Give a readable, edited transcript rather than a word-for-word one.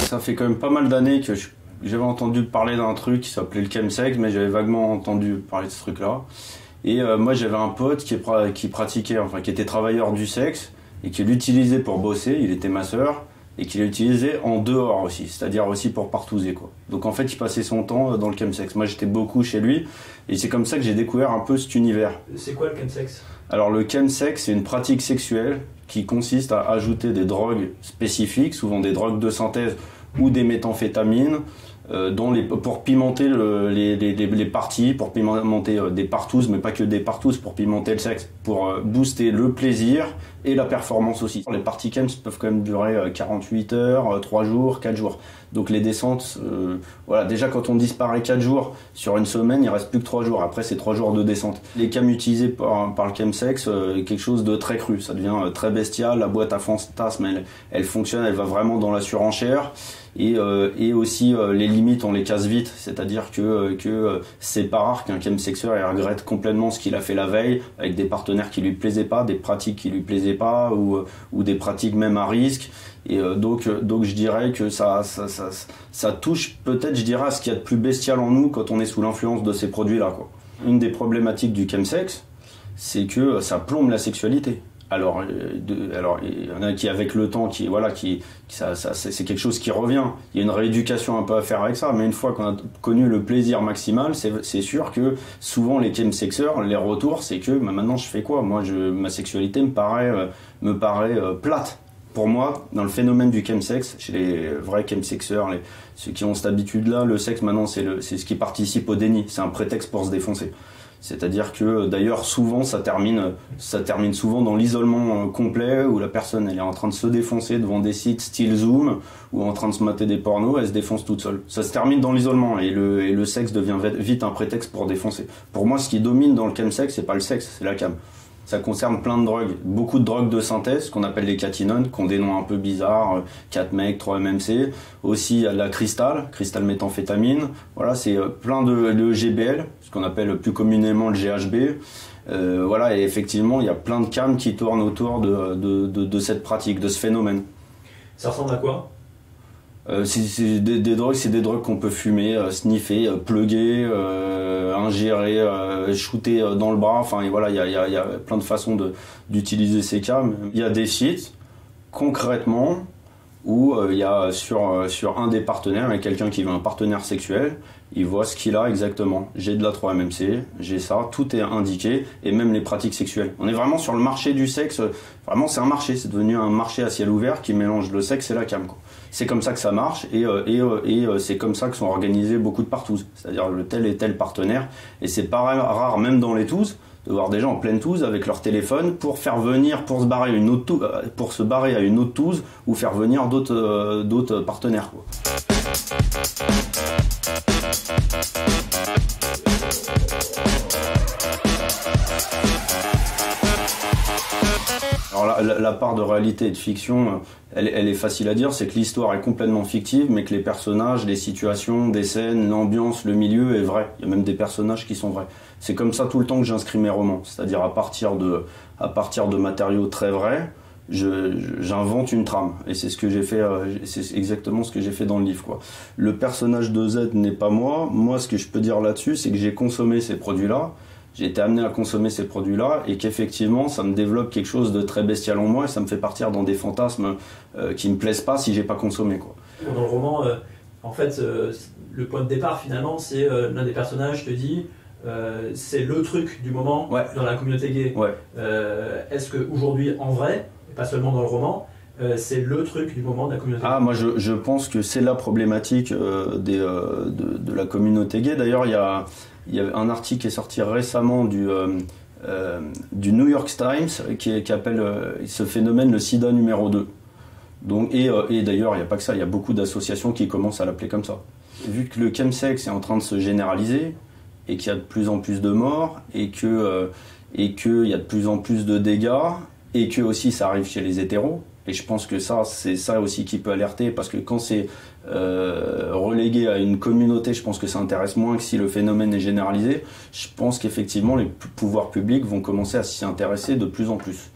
Ça fait quand même pas mal d'années que j'avais entendu parler d'un truc qui s'appelait le chemsex, mais j'avais vaguement entendu parler de ce truc-là. Et moi j'avais un pote qui pratiquait, enfin qui était travailleur du sexe et qui l'utilisait pour bosser, il était masseur, et qui l'utilisait en dehors aussi, c'est-à-dire aussi pour partouzer quoi. Donc en fait il passait son temps dans le chemsex. Moi j'étais beaucoup chez lui et c'est comme ça que j'ai découvert un peu cet univers. C'est quoi le chemsex? Alors le chemsex c'est une pratique sexuelle qui consiste à ajouter des drogues spécifiques, souvent des drogues de synthèse ou des méthamphétamines, pour pimenter les parties, pour pimenter des partouzes, mais pas que des partouzes, pour pimenter le sexe, pour booster le plaisir et la performance aussi. Les parties chems peuvent quand même durer 48 heures, 3 jours, 4 jours. Donc les descentes, voilà, déjà quand on disparaît 4 jours, sur une semaine, il reste plus que 3 jours. Après, c'est 3 jours de descente. Les chems utilisés par le chemsex, quelque chose de très cru. Ça devient très bestial. La boîte à fantasmes, elle fonctionne, elle va vraiment dans la surenchère. Et aussi les limites on les casse vite, c'est-à-dire que c'est pas rare qu'un chemsexeur il regrette complètement ce qu'il a fait la veille avec des partenaires qui lui plaisaient pas, des pratiques qui lui plaisaient pas ou des pratiques même à risque. Et donc je dirais que ça touche peut-être, je dirais, à ce qu'il y a de plus bestial en nous quand on est sous l'influence de ces produits-là, quoi. Une des problématiques du chemsex, c'est que ça plombe la sexualité. Alors il y en a qui avec le temps c'est quelque chose qui revient. Il y a une rééducation un peu à faire avec ça, mais une fois qu'on a connu le plaisir maximal, c'est sûr que souvent les chemsexeurs, les retours, c'est que maintenant je fais quoi? Moi ma sexualité me paraît plate. Pour moi, dans le phénomène du chemsex, chez les vrais chemsexeurs, ceux qui ont cette habitude-là, le sexe maintenant c'est ce qui participe au déni, c'est un prétexte pour se défoncer. C'est-à-dire que d'ailleurs souvent ça termine souvent dans l'isolement complet où la personne elle est en train de se défoncer devant des sites style Zoom ou en train de se mater des pornos, elle se défonce toute seule. Ça se termine dans l'isolement et le sexe devient vite un prétexte pour défoncer. Pour moi, ce qui domine dans le chemsex, c'est pas le sexe, c'est la cam. Ça concerne plein de drogues, beaucoup de drogues de synthèse qu'on appelle les catinones, qui ont des noms un peu bizarres, 4-mec, 3-MMC. Aussi il y a de la cristal méthamphétamine. Voilà, c'est plein de GBL, ce qu'on appelle plus communément le GHB. Voilà, et effectivement il y a plein de cams qui tournent autour de cette pratique, de ce phénomène. Ça ressemble à quoi? C'est des drogues qu'on peut fumer, sniffer, plugger, ingérer, shooter dans le bras. Enfin, et voilà, il y a plein de façons d'utiliser ces cams. Il y a des sites, concrètement, où il y a sur un des partenaires, il y a quelqu'un qui veut un partenaire sexuel, il voit ce qu'il a exactement. J'ai de la 3-MMC, j'ai ça, tout est indiqué, et même les pratiques sexuelles. On est vraiment sur le marché du sexe, vraiment c'est un marché, c'est devenu un marché à ciel ouvert qui mélange le sexe et la cam, quoi. C'est comme ça que ça marche et c'est comme ça que sont organisés beaucoup de partouzes, c'est-à-dire le tel et tel partenaire. Et c'est pas rare, même dans les touzes, de voir des gens en pleine touze avec leur téléphone pour se barrer à une autre touze ou faire venir d'autres partenaires, quoi. Alors la part de réalité et de fiction, elle est facile à dire, c'est que l'histoire est complètement fictive, mais que les personnages, les situations, des scènes, l'ambiance, le milieu est vrai. Il y a même des personnages qui sont vrais. C'est comme ça tout le temps que j'inscris mes romans, c'est-à-dire à partir de matériaux très vrais, j'invente une trame. Et c'est ce que j'ai fait, c'est exactement ce que j'ai fait dans le livre, quoi. Le personnage de Z n'est pas moi. Moi, ce que je peux dire là-dessus, c'est que j'ai consommé ces produits-là. J'ai été amené à consommer ces produits-là et qu'effectivement, ça me développe quelque chose de très bestial en moi et ça me fait partir dans des fantasmes qui me plaisent pas si j'ai pas consommé, quoi. Dans le roman, en fait, le point de départ finalement, c'est l'un des personnages te dit c'est le truc du moment, ouais, dans la communauté gay. Ouais. Est-ce qu'aujourd'hui, en vrai, et pas seulement dans le roman, c'est le truc du moment de la communauté gay? Moi je pense que c'est la problématique de la communauté gay. D'ailleurs, il y a un article qui est sorti récemment du New York Times qui appelle ce phénomène le sida numéro 2. Donc, et d'ailleurs, il n'y a pas que ça, il y a beaucoup d'associations qui commencent à l'appeler comme ça. Vu que le chemsex est en train de se généraliser et qu'il y a de plus en plus de morts et qu'il y a de plus en plus de dégâts, et que aussi ça arrive chez les hétéros. Et je pense que c'est ça aussi qui peut alerter, parce que quand c'est relégué à une communauté, je pense que ça intéresse moins que si le phénomène est généralisé. Je pense qu'effectivement les pouvoirs publics vont commencer à s'y intéresser de plus en plus.